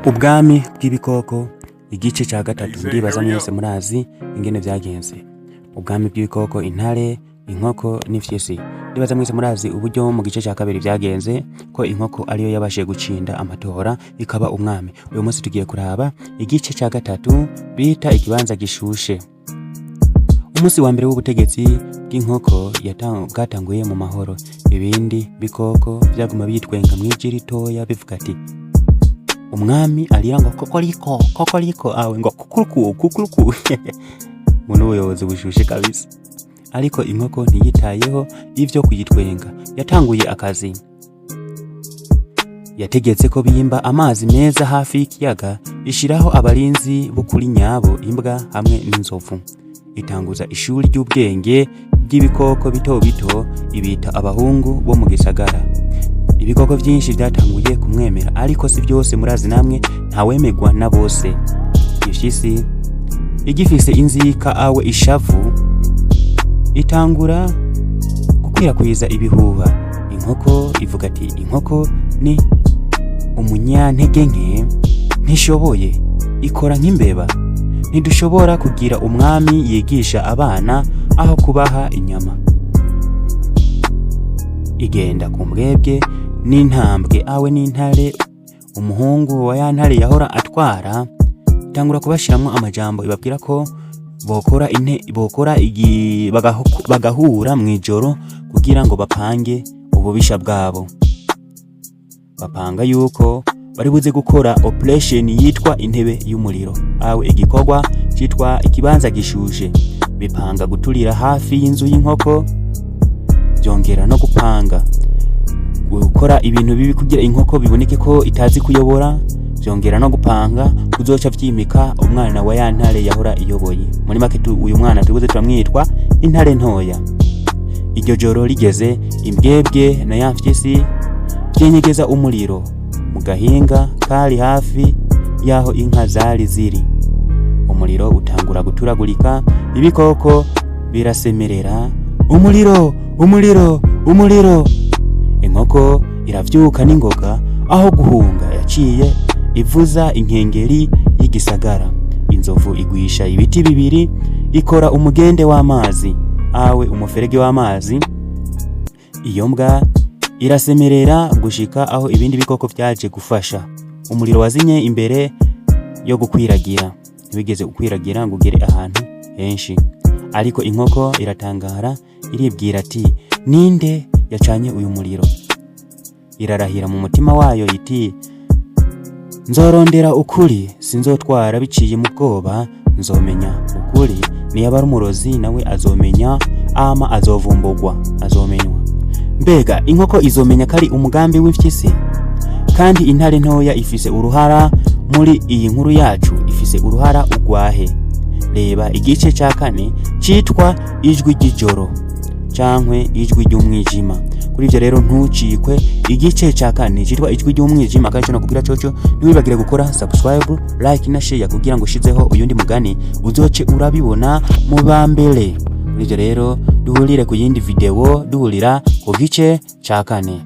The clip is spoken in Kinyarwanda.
Ubwami bw'ibikoko igice cya gatatu. Ndibaza mwese murazi ingene vyagenze. Ubwami bw'ibikoko, intare, inkoko n'ifyisi. Ndibaza mwese murazi uburyo mu gice cya kabiri vyagenze ko inkoko ariyo yabashe gucinda amatora ikaba umwami. Uyu munsi tugiye kuraba igice cya gatatu bita ikibanza gishushe. Umunsi wa mbere w'ubutegetsi bw'inkoko bwatanguye mu mahoro. Ibindi bikoko vyaguma bitwenga mw'ijwi ritoya bivuga ati umwami arira ngo kokoriko awe ngo kukuruku muno ubuyobozi bushushe kabisa. Ariko inkoko ntiyitayeho ivyo kuyitwenga, yatanguye akazi. Yategetse ko bimba amazi meza hafi y'ikiyaga, ishiraho abarinzi bo kuri nyabo, imbwa hamwe n'inzovu. Itanguza ishuri ry'ubwenge bw'ibikoko bito bito, ibita abahungu bo mu gisagara. Ibikoko byinshi byatanguye kumwemera, ariko si byose murazi namwe ntawemegwa na bose. Ifyisi igifise inzika awe ishavu itangura gukwirakwiza ibihuha. Inkoko ivuga ati inkoko ni umunyantege nke, ntishoboye, ikora nk'imbeba. Ntidushobora kugira umwami yigisha abana aho kubaha inyama. Igenda ku mbwebwe n'intambwe awe n'intare, umuhungu wa ya ntare yahora atwara. Itangura kubashiramwo amajambo ibabwira ko bagahura mw'ijoro kugira ngo bapange ububisha bwabo. Bapanga yuko bari buze gukora operation yitwa intebe y'umuriro, awe igikorwa citwa ikibanza gishushe. Bipanga guturira hafi y'inzu y'inkoko, byongera no gupanga gukora ibintu bibi kugira inkoko biboneke ko itazi kuyobora, byongera no gupanga kuzoca vyimika umwana wa ya ntare yahora iyoboye. Muri make uyu mwana tubuze turamwitwa intare ntoya. Iryo joro rigeze, imbwebwe na ya mfyisi vyenyegeza umuriro mu gahinga kari hafi yaho inka zari ziri. Umuriro utangura guturagurika, ibikoko birasemerera, umuriro umuriro umuriro. Inkoko iravyuka n'ingoga, aho guhunga yaciye ivuza inkengeri y'igisagara. Inzovu igwisha ibiti bibiri, ikora umugende w'amazi, awe umuferege w'amazi. Iyo mbwa irasemerera gushika aho ibindi bikoko vyaje gufasha. Umuriro wazinye imbere yo gukwiragira, ntibigeze gukwiragira ngo ugere ahantu henshi. Ariko inkoko iratangara, iribwira ati ninde yacanye uyu muriro? Irarahira mu mutima wayo iti nzorondera ukuri, sinzotwara biciye mu bwoba. Nzomenya ukuri, niba ari umurozi nawe azomenya, ama azovumbugwa, azomenywa. Mbega inkoko izomenya kari umugambi w'imfyisi? Kandi intare ntoya ifise uruhara muri iyi nkuru yacu, ifise uruhara ugwahe? Reba igice cya kane citwa ijwi ry'ijoro cankwe ijwi ry'umwijima. Kuri ivyo rero ntucikwe igice cya kane citwa ijwi ry'umwijima. Kandi no kugira coco ntiwibagire gukora subscribe, like na share kugira ngo ushizeho uyundi mugani uzoce urabibona mu bambere. Kuri ivyo rero duhurire ku yindi video, duhurira ku gice cya kane.